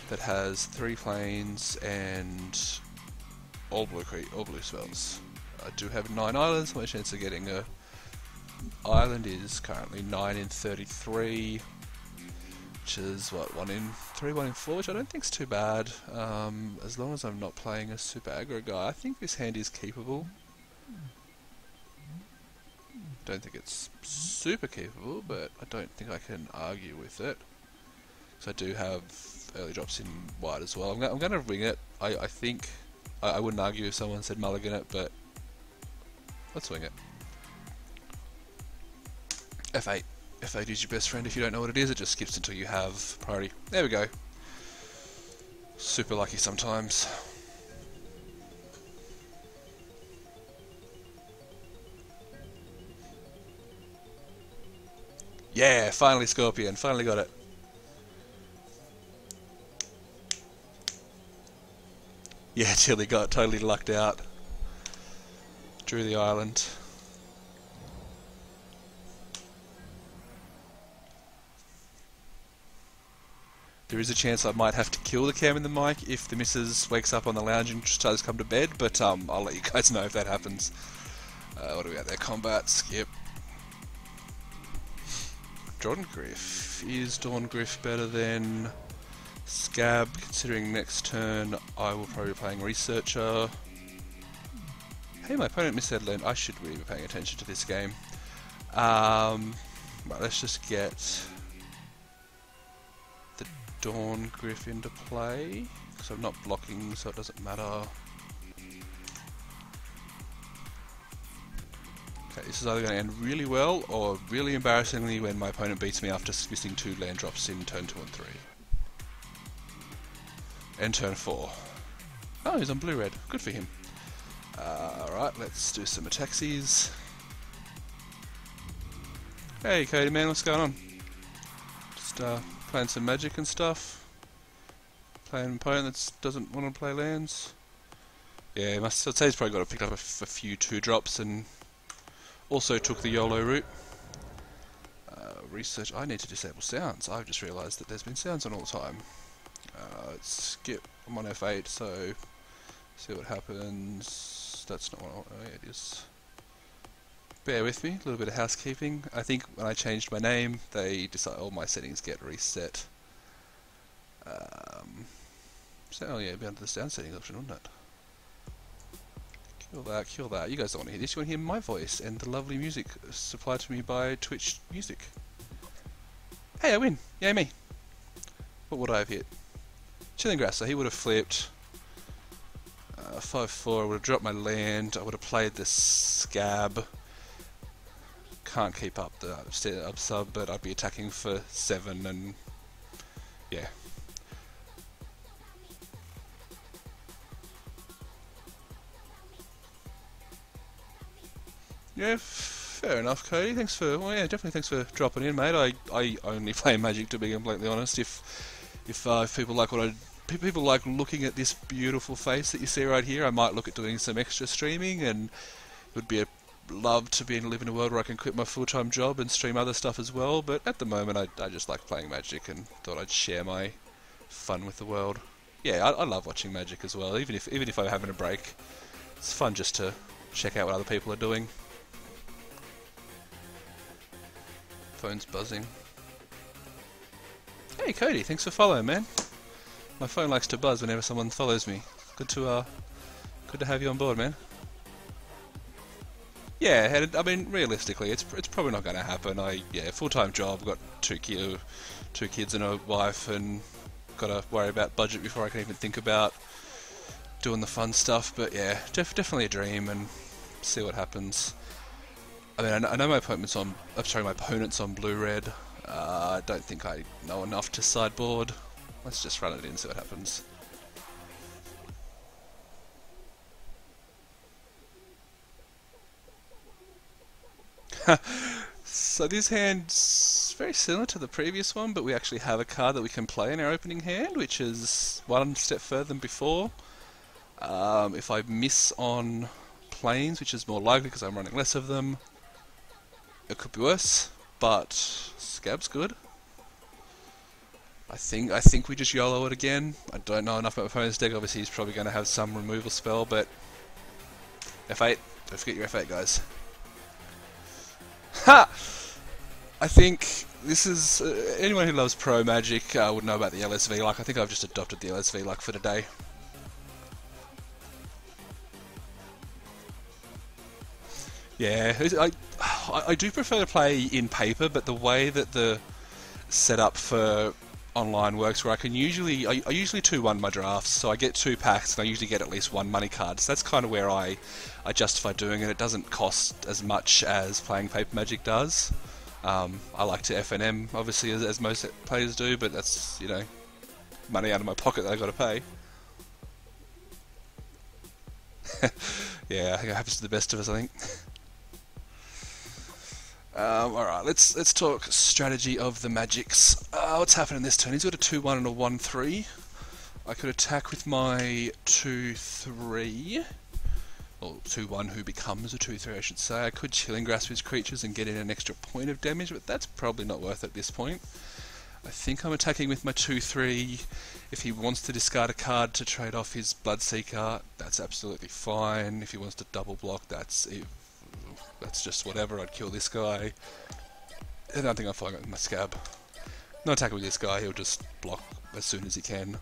that has 3 planes and all blue spells. I do have 9 islands. My chance of getting a island is currently 9 in 33, which is what, 1 in 3, 1 in 4, which I don't think is too bad. As long as I'm not playing a super aggro guy, I think this hand is keepable. Don't think it's super keepable, but I don't think I can argue with it. So I do have early drops in white as well. I'm going to ring it. I think I wouldn't argue if someone said mulligan it, but let's wing it. F8. F8 is your best friend if you don't know what it is. It just skips until you have priority. There we go. Super lucky sometimes. Yeah, finally Scorpion. Finally got it. Yeah, Tilly got totally lucked out. Drew the island. There is a chance I might have to kill the cam in the mic if the missus wakes up on the lounge and tries to come to bed, but I'll let you guys know if that happens. What are we at there? Combat, skip. Dawn Griff. Is Dawn Griff better than Scab? Considering next turn I will probably be playing Researcher. Hey, my opponent missaid land. I should really be paying attention to this game. Right, let's just get the Dawn Griff into play, because I'm not blocking, so it doesn't matter. Okay, this is either going to end really well or really embarrassingly when my opponent beats me after missing 2 land drops in turn 2 and 3. And turn 4. Oh, he's on blue-red. Good for him. Alright, let's do some attaxies. Hey Cody man, what's going on? Just playing some Magic and stuff. Playing an opponent that doesn't want to play lands. Yeah, I'd say he's probably got to pick up a few 2-drops and also took the YOLO route. Research. I need to disable sounds. I've just realised that there's been sounds on all the time. Let's skip. I'm on F8, so see what happens. That's not what I want. Oh, yeah, it is. Bear with me. A little bit of housekeeping. I think when I changed my name, they decide all my settings get reset. So, oh yeah, it'd be under the sound settings option, wouldn't it? Kill that, kill that. You guys don't want to hear this. You want to hear my voice and the lovely music supplied to me by Twitch Music. Hey, I win! Yay me! What would I have hit? Chilling Grass, so he would have flipped. 5-4, I would have dropped my land. I would have played this Scab. Can't keep up the up sub, but I'd be attacking for 7 and yeah. Yeah, fair enough, Cody. Thanks for, well, yeah, definitely thanks for dropping in, mate. I only play Magic, to be completely honest. If people like people like looking at this beautiful face that you see right here, I might look at doing some extra streaming, and it would be a love to live in a world where I can quit my full-time job and stream other stuff as well. But at the moment, I just like playing Magic and thought I'd share my fun with the world. Yeah, I love watching Magic as well. Even if I'm having a break, it's fun just to check out what other people are doing. Phone's buzzing. Hey Cody, thanks for following, man. My phone likes to buzz whenever someone follows me. Good to have you on board, man. Yeah, I mean, realistically, it's probably not going to happen. Full-time job, got two kids and a wife, and got to worry about budget before I can even think about doing the fun stuff. But yeah, definitely a dream, and see what happens. I mean, I know my opponent's on blue-red. I don't think I know enough to sideboard. Let's just run it in and see what happens. So this hand's very similar to the previous one, but we actually have a card that we can play in our opening hand, which is one step further than before. If I miss on planes, which is more likely because I'm running less of them, it could be worse, but Scab's good. I think we just YOLO it again. I don't know enough about my opponent's deck. Obviously, he's probably going to have some removal spell, but F8. Don't forget your F8, guys. Ha! I think this is anyone who loves Pro Magic would know about the LSV luck. I think I've just adopted the LSV luck for today. Yeah, I do prefer to play in paper, but the way that the setup for online works, where I usually 2-1 my drafts, so I get 2 packs and I usually get at least 1 money card. So that's kind of where I justify doing it. It doesn't cost as much as playing Paper Magic does. I like to FNM, obviously, as most players do, but that's, you know, money out of my pocket that I've got to pay. Yeah, I think it happens to the best of us, I think. Alright, let's talk strategy of the Magics. What's happening this turn? He's got a 2-1 and a 1-3. I could attack with my 2-3. Or 2-1 who becomes a 2-3, I should say. I could Chilling Grasp his creatures and get in an extra point of damage, but that's probably not worth it at this point. I think I'm attacking with my 2-3. If he wants to discard a card to trade off his Bloodseeker, that's absolutely fine. If he wants to double block, that's just whatever. I'd kill this guy. I don't think I'm following it with my Scab. No attacking with this guy, he'll just block as soon as he can.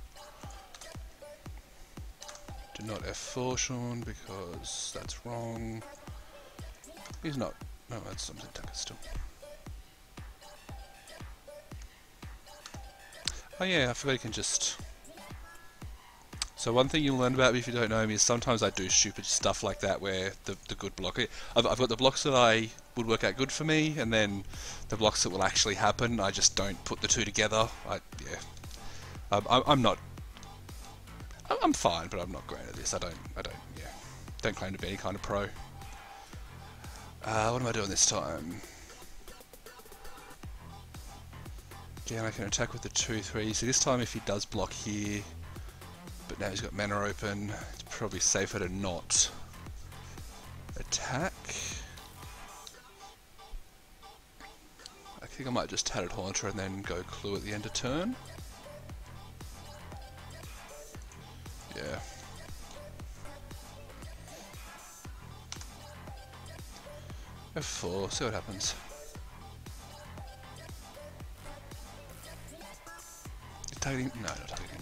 Do not F4 Sean, because that's wrong. He's not. No, that's something attacker still. Oh yeah, I forgot you can just... So one thing you'll learn about me if you don't know me is sometimes I do stupid stuff like that where the good block... I've got the blocks that I would work out good for me, and then the blocks that will actually happen, I just don't put the two together. Yeah. I'm not... I'm fine, but I'm not great at this. I don't claim to be any kind of pro. What am I doing this time? Again, I can attack with the 2-3. So this time if he does block here, but now he's got mana open, it's probably safer to not attack. I think I might just Tattered Haunter and then go Clue at the end of turn. Yeah. F4, see what happens. You're targeting... No, not targeting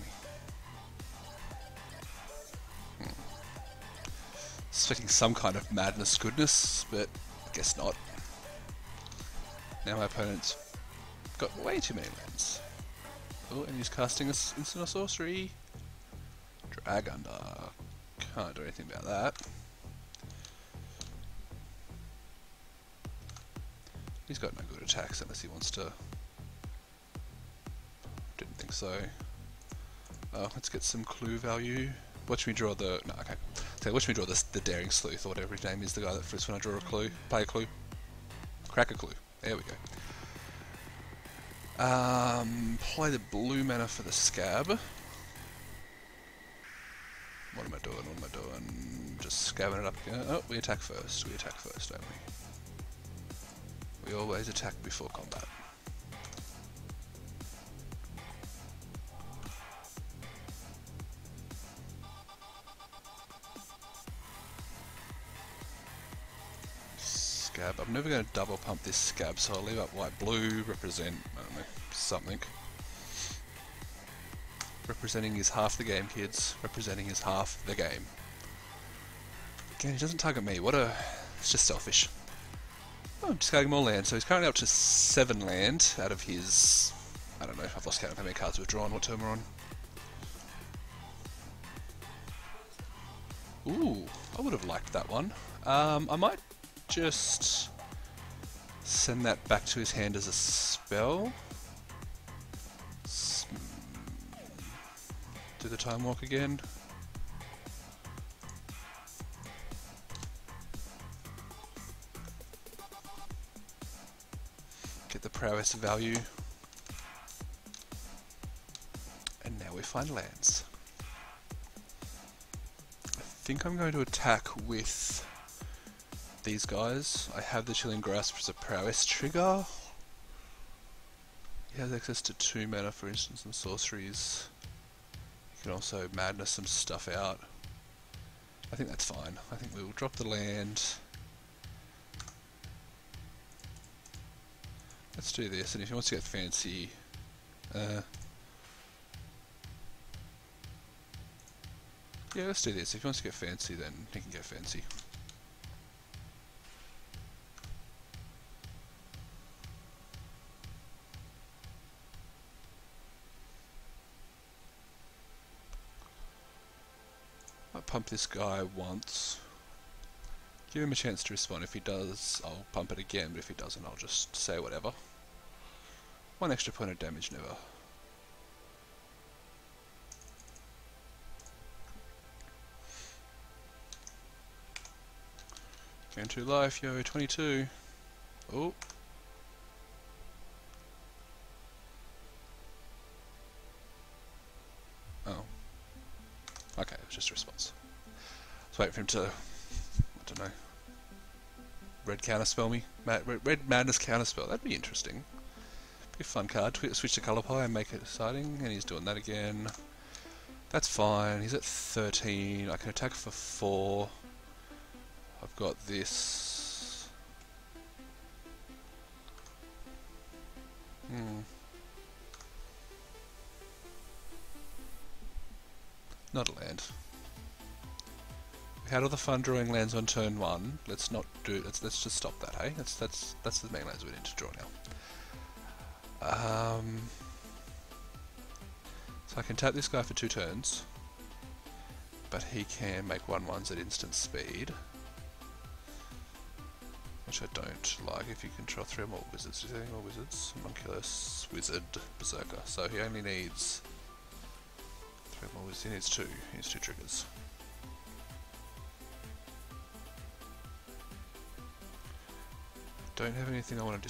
me. Expecting some kind of madness goodness, but I guess not. Now my opponent's got way too many lands. Oh, and he's casting us instant or sorcery. Drag under. Can't do anything about that. He's got no good attacks unless he wants to. Didn't think so. Oh, let's get some clue value. Watch me draw the... No, okay. So watch me draw the Daring Sleuth, or whatever his name is, the guy that flips when I draw a clue. Play a clue. Crack a clue. There we go. Play the blue mana for the Scab. What am I doing? What am I doing? Just scabbing it up again. Oh, we attack first. We attack first, don't we? We always attack before combat. Scab. I'm never going to double pump this Scab, so I'll leave up white-blue, represent, I don't know, something. Representing is half the game, kids. Representing is half the game. Again, he doesn't target me. What a... It's just selfish. Oh, I'm discarding more land. So he's currently up to 7 land out of his... I don't know, I've lost count of how many cards we've drawn. What turn we're on? Ooh, I would have liked that one. I might just send that back to his hand as a spell. Do the Time Walk again. Get the prowess value. And now we find lands. I think I'm going to attack with these guys. I have the Chilling Grasp as a prowess trigger. He has access to 2 mana, for instance, and sorceries. He can also madness some stuff out. I think that's fine. I think we'll drop the land. Let's do this, and if he wants to get fancy... yeah, let's do this. If he wants to get fancy, then he can get fancy. I'll pump this guy once. Give him a chance to respond. If he does, I'll pump it again, but if he doesn't, I'll just say whatever. 1 extra point of damage, never. Going to life, yo, 22. Oh. Oh. Okay, it was just a response. Let's wait for him to, I don't know, red counterspell me? Red madness counterspell, that'd be interesting. Be a fun card. Switch to colour pie and make it exciting, and he's doing that again. That's fine, he's at 13, I can attack for 4. I've got this. Not a land. We had all the fun drawing lands on turn 1. Let's not do. Let's just stop that. Hey, that's the main lands we need to draw now. So I can tap this guy for 2 turns, but he can make 1/1s at instant speed. Which I don't like. If you control 3 or more wizards, is there any more wizards? Homunculus, wizard, berserker. So he only needs 3 more wizards. He needs 2. He needs 2 triggers. Don't have anything I want to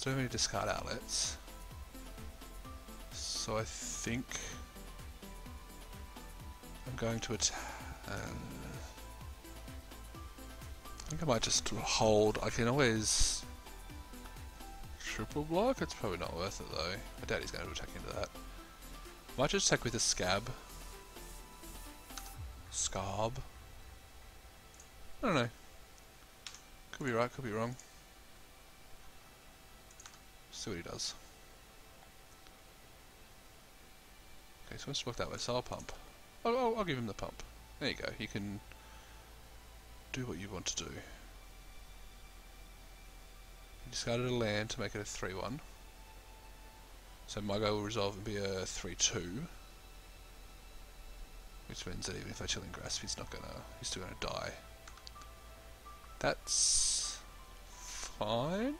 don't have any discard outlets. So I think I'm going to attack. I think I might just hold. I can always triple block. It's probably not worth it though. I doubt he's going to attack into that. Might just attack with a scab. Scarb. I don't know. Could be right, could be wrong. See what he does. Okay, so let's work that way. So I'll pump. I'll give him the pump. There you go. You can do what you want to do. He discarded a land to make it a 3/1. So my guy will resolve and be a 3/2. Which means that even if I chill and grasp, he's still gonna die. That's fine.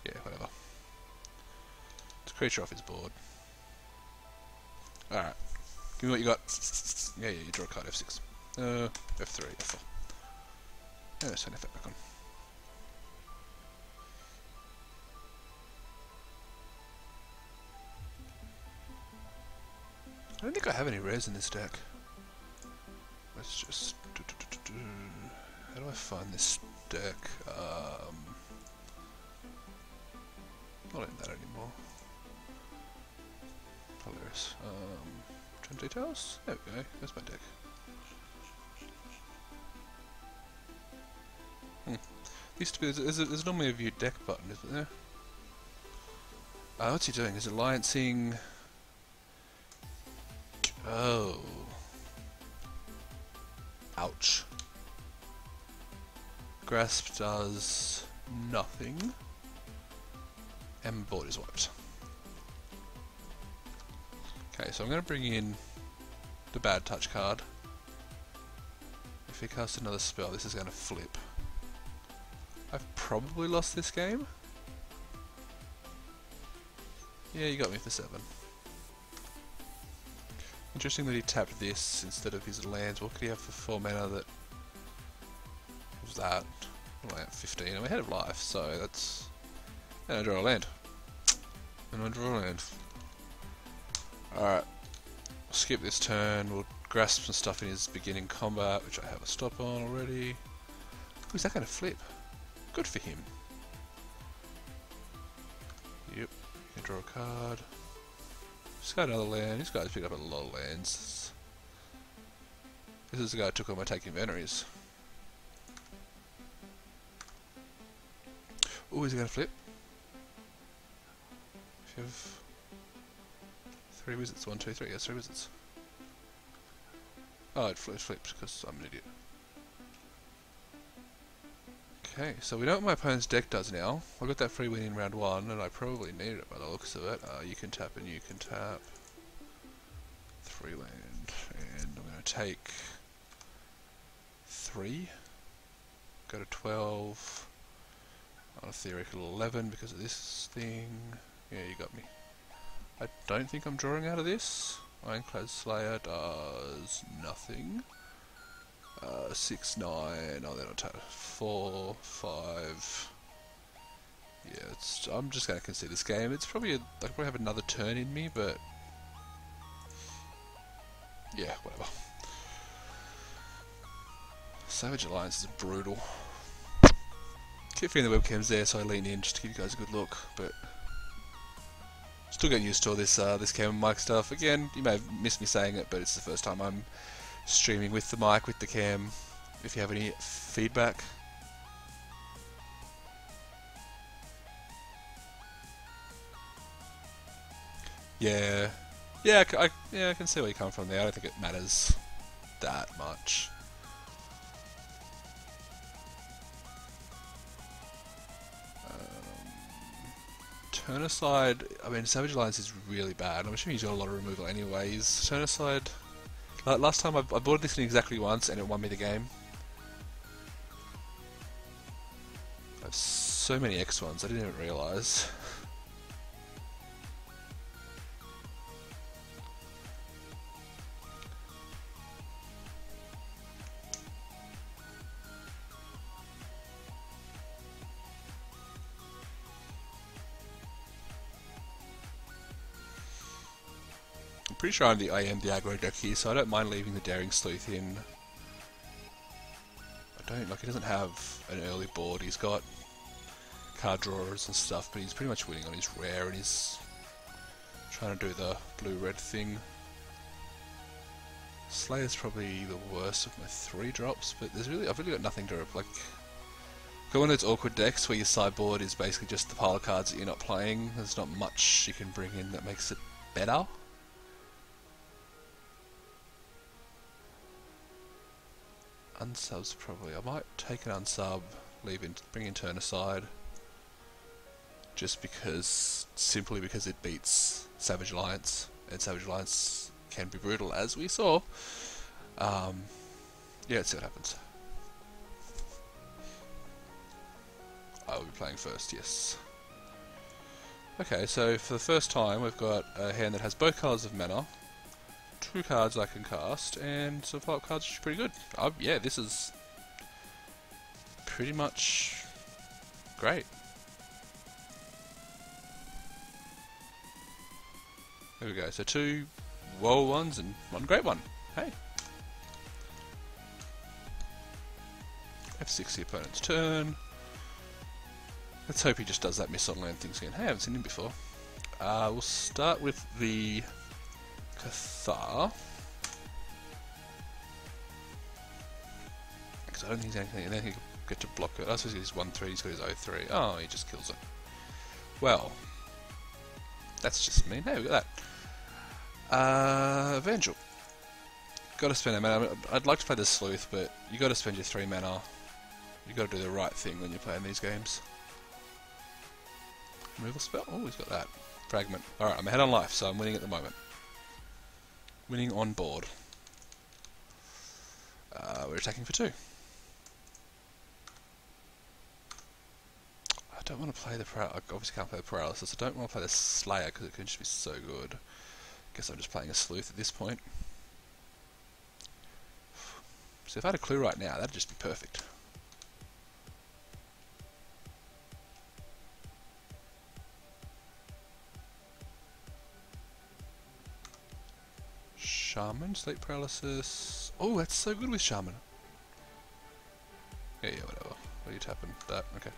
Yeah, whatever. It's a creature off his board. Alright. Give me what you got. Yeah, you draw a card, F6. F3, F4. Yeah, let's turn F8 back on. I don't think I have any rares in this deck. Let's just... How do I find this deck? Not in that anymore. Hilarious. Trend details? There we go. There's my deck. Used to be. There's normally a view deck button, isn't there? What's he doing? Is alliancing? Oh. Ouch. Grasp does nothing. And board is wiped. Okay, so I'm going to bring in the bad touch card. If he casts another spell, this is going to flip. I've probably lost this game. Yeah, you got me for 7. Interesting that he tapped this instead of his lands. What could he have for 4 mana that was that? Well, 15. I'm ahead of life, so that's... And I draw a land. And I draw a land. Alright. Skip this turn. We'll grasp some stuff in his beginning combat, which I have a stop on already. Oh, is that going to flip? Good for him. Yep, you can draw a card. Just got another land. This guy's picked up a lot of lands. This is the guy who took all my take inventories. Oh, is he going to flip? If you have 3 wizards, 1, 2, 3, yes, 3 wizards. Oh, it flips because I'm an idiot. Okay, so we know what my opponent's deck does now. I got that free win in round 1, and I probably needed it by the looks of it. You can tap and you can tap. 3 land, and I'm going to take 3. Go to 12. On a theoretical 11 because of this thing. Yeah, you got me. I don't think I'm drawing out of this. Ironclad Slayer does nothing. 6, 9, oh they're not 4, 5. Yeah, I'm just going to concede this game. It's probably, I could probably have another turn in me, but yeah, whatever. Savage Alliance is brutal. Keep feeling the webcam's there, so I lean in just to give you guys a good look, but still getting used to all this this cam and mic stuff. Again, you may have missed me saying it, but it's the first time I'm streaming with the mic, with the cam. If you have any feedback, yeah, I can see where you come from there. I don't think it matters that much. Turn aside, I mean, Savage Alliance is really bad. I'm assuming he's got a lot of removal anyways. Turn aside, like last time I bought this thing exactly once and it won me the game. I have so many X ones, I didn't even realise. Pretty sure I am the aggro deck here, so I don't mind leaving the Daring Sleuth in. I don't, like, he doesn't have an early board, he's got card drawers and stuff, but he's pretty much winning on his rare and he's trying to do the blue-red thing. Slayer's probably the worst of my 3 drops, but I've really got nothing to, like, got one of those awkward decks where your sideboard is basically just the pile of cards that you're not playing. There's not much you can bring in that makes it better. Unsubs probably. I might take an unsub, bring in turn aside, just because, simply because it beats Savage Alliance, and Savage Alliance can be brutal, as we saw. Yeah, let's see what happens. I will be playing first, yes. Okay, so for the first time we've got a hand that has both colours of mana, 2 cards I can cast, and some follow-up cards which are pretty good. Yeah, this is pretty much great. There we go, so 2 woe ones and 1 great one. Hey! F6 the opponent's turn. Let's hope he just does that miss on land things again. Hey, I haven't seen him before. We'll start with the Cathar. Because I don't think he's anything, and then he can get to block it. I suppose he's 1-3, he's got his 0-3. Oh, he just kills it. Well, that's just mean. Hey, we got that. Evangel. Gotta spend a mana. I'd like to play the Sleuth, but you gotta spend your 3 mana. You gotta do the right thing when you're playing these games. Removal spell? Oh, he's got that. Fragment. Alright, I'm ahead on life, so I'm winning at the moment. Winning on board. We're attacking for 2. I don't want to play the I obviously can't play the Paralysis. I don't want to play the Slayer because it can just be so good. Guess I'm just playing a Sleuth at this point. So if I had a clue right now, that'd just be perfect. Shaman, Sleep Paralysis. Oh, that's so good with Shaman. Yeah, whatever. What are you tapping? That, okay.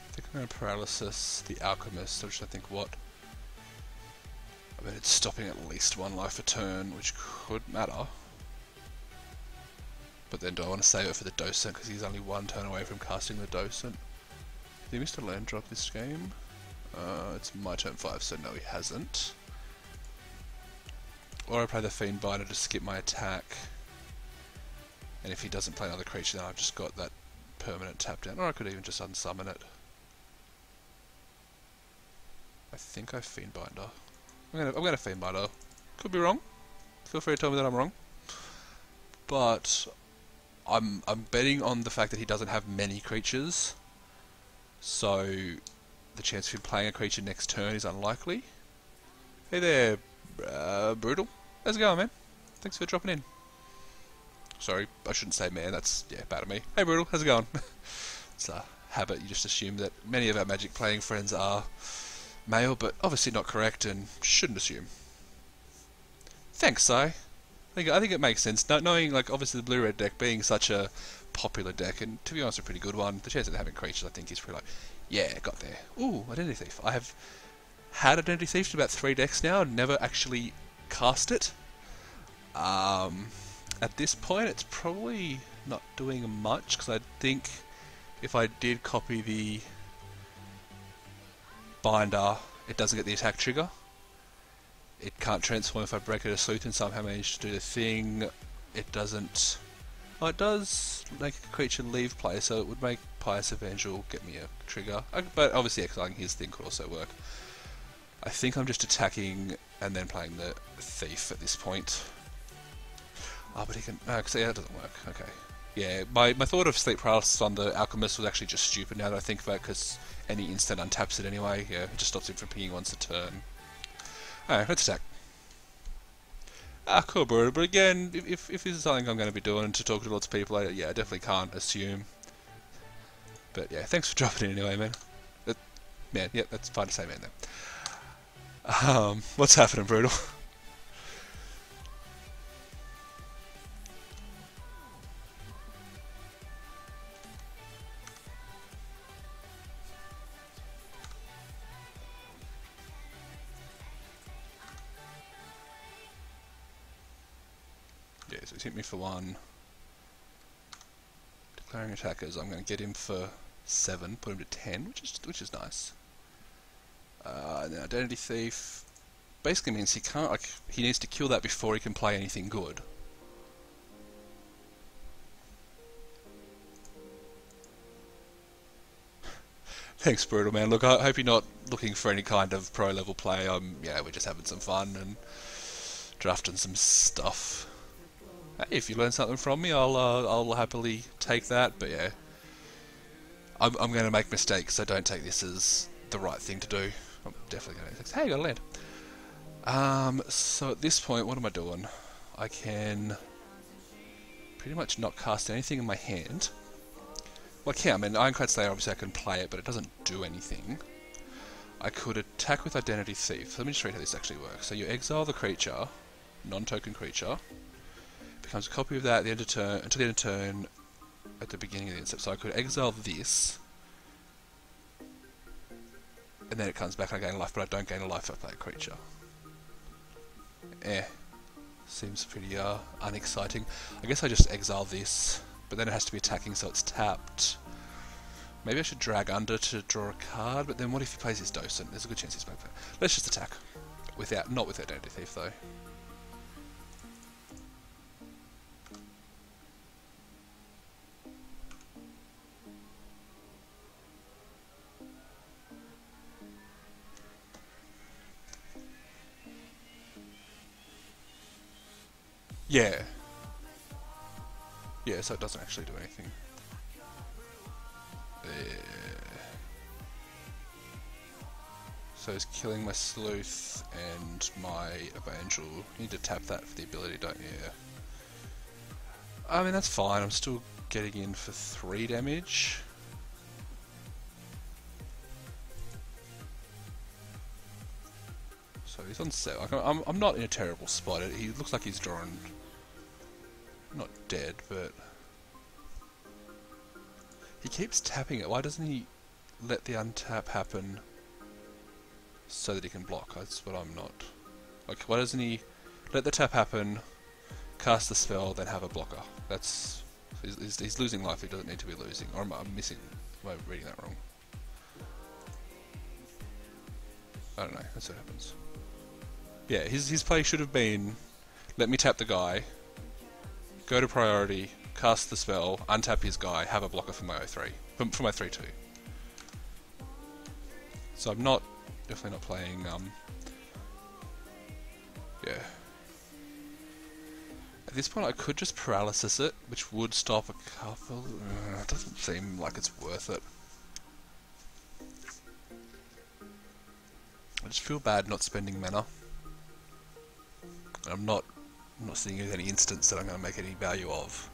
I think I'm going to paralysis the Alchemist, which I think what? I mean, it's stopping at least one life a turn, which could matter. But then do I want to save it for the Docent, because he's only one turn away from casting the Docent? Did he miss a land drop this game? It's my turn 5, so no he hasn't. Or I play the Fiend Binder to skip my attack. And if he doesn't play another creature, then I've just got that permanent tap down. Or I could even just unsummon it. I think I Fiend Binder. I'm gonna Fiend Binder. Could be wrong. Feel free to tell me that I'm wrong. But I'm betting on the fact that he doesn't have many creatures. So the chance of him playing a creature next turn is unlikely. Hey there, Brutal. How's it going, man? Thanks for dropping in. Sorry, I shouldn't say man, that's, yeah, bad of me. Hey Brutal, how's it going? It's a habit, you just assume that many of our Magic playing friends are male, but obviously not correct and shouldn't assume. Thanks, Si. I think it makes sense, knowing, like, obviously the blue-red deck being such a popular deck, and to be honest a pretty good one, the chance of having creatures I think is pretty like, yeah, got there. Ooh, Identity Thief. I have had Identity Thief to about 3 decks now, and never actually cast it. At this point it's probably not doing much, because I think if I did copy the binder, it doesn't get the attack trigger. It can't transform if I break it a Sleuth and somehow manage to do the thing. It doesn't... Oh, it does make a creature leave play, so it would make Pious Evangel get me a trigger. But obviously exiling his thing could also work. I think I'm just attacking and then playing the Thief at this point. Oh, but he can... yeah, that doesn't work. Okay. Yeah, my thought of Sleep Paralysis on the Alchemist was actually just stupid now that I think about it, because any instant untaps it anyway. Yeah, it just stops him from pinging once a turn. Alright, let's attack. Ah, cool, bro. But again, if this is something I'm going to be doing to talk to lots of people, yeah, I definitely can't assume. But yeah, thanks for dropping in anyway, man. Man, yeah, that's fine to say, man, then. What's happening, Brutal? Yeah, so he's hit me for 1. Declaring attackers, I'm going to get him for 7, put him to 10, which is nice. And then Identity Thief basically means he can't, like, he needs to kill that before he can play anything good. Thanks, Brutal, man. Look, I hope you're not looking for any kind of pro level play. Yeah, we're just having some fun and drafting some stuff. Hey, if you learn something from me, I'll happily take that. But yeah, I'm going to make mistakes, so don't take this as the right thing to do. I'm definitely going to. Hey, you got a land. So at this point, what am I doing? I can pretty much not cast anything in my hand. Well, I can. I mean, Ironclad Slayer, obviously I can play it, but it doesn't do anything. I could attack with Identity Thief. Let me just read how this actually works. So you exile the creature, non-token creature. Becomes a copy of that at the end of turn, until the end of turn, at the beginning of the end step. So I could exile this, and then it comes back and I gain a life, but I don't gain a life if I play a creature. Seems pretty unexciting. I guess I just exile this, but then it has to be attacking, so it's tapped. Maybe I should drag under to draw a card, but then what if he plays his Docent? There's a good chance he's back there. Let's just attack. Not with Identity Thief though. Yeah. Yeah, so it doesn't actually do anything. So it's killing my Sleuth and my Evangel. You need to tap that for the ability, don't you? Yeah. I mean, that's fine. I'm still getting in for 3 damage. So he's on 7. I'm not in a terrible spot. He looks like he's drawn, not dead, but he keeps tapping it. Why doesn't he let the untap happen so that he can block? That's what I'm not. Like, why doesn't he let the tap happen, cast the spell, then have a blocker? That's he's losing life. He doesn't need to be losing. Or I'm missing. Am I reading that wrong? I don't know. That's what happens. Yeah, his play should have been, let me tap the guy, go to priority, cast the spell, untap his guy, have a blocker for my 0-3, for my 3-2. So I'm definitely not playing, yeah. At this point I could just paralysis it, which would stop a couple, it doesn't seem like it's worth it. I just feel bad not spending mana. I'm not seeing any instance that I'm going to make any value of.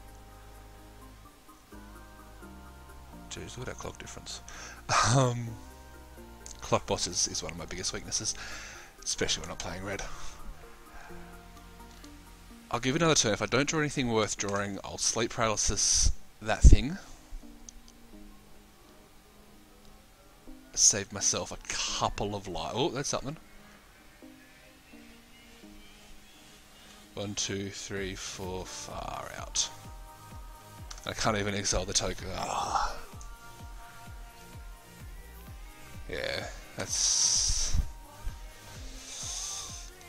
Jeez, look at that clock difference. Clock boss is one of my biggest weaknesses, especially when I'm playing red. I'll give it another turn. If I don't draw anything worth drawing, I'll sleep paralysis that thing. Save myself a couple of lives. Oh, that's something. 1, 2, 3, 4, far out. I can't even exile the token. Ah. Yeah, that's...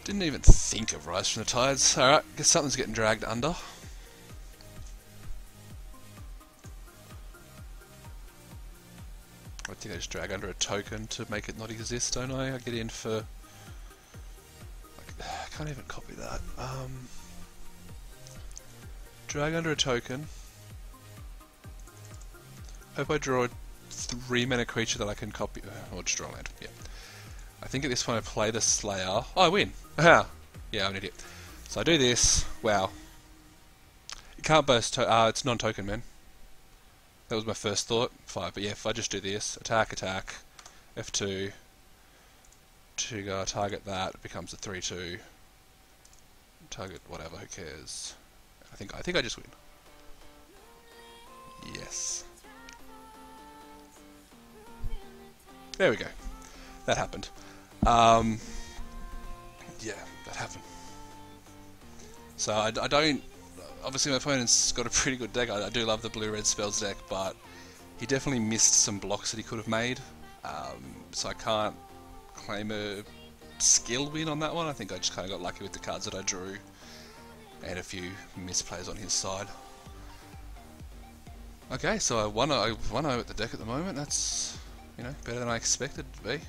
Didn't even think of Rise from the Tides. Alright, guess something's getting dragged under. I think I just drag under a token to make it not exist, don't I? I get in for... I can't even copy that. Drag under a token. Hope I draw a 3-mana creature that I can copy. Or just draw land. Yeah. I think at this point I play the Slayer. Oh, I win! Aha! Yeah, I'm an idiot. So I do this. Wow. You can't burst. It's non-token, man. That was my first thought. 5. But yeah, if I just do this, attack, F2. Trigger, target that, it becomes a 3-2. Target whatever, who cares? I think I just win. Yes. There we go. That happened. Yeah, that happened. So I don't... Obviously my opponent's got a pretty good deck. I do love the blue-red spells deck, but he definitely missed some blocks that he could have made. So I can't claim a skill win on that one. I think I just kind of got lucky with the cards that I drew and a few misplays on his side. Okay, so I 1-0 at the deck at the moment. That's, you know, better than I expected it to be.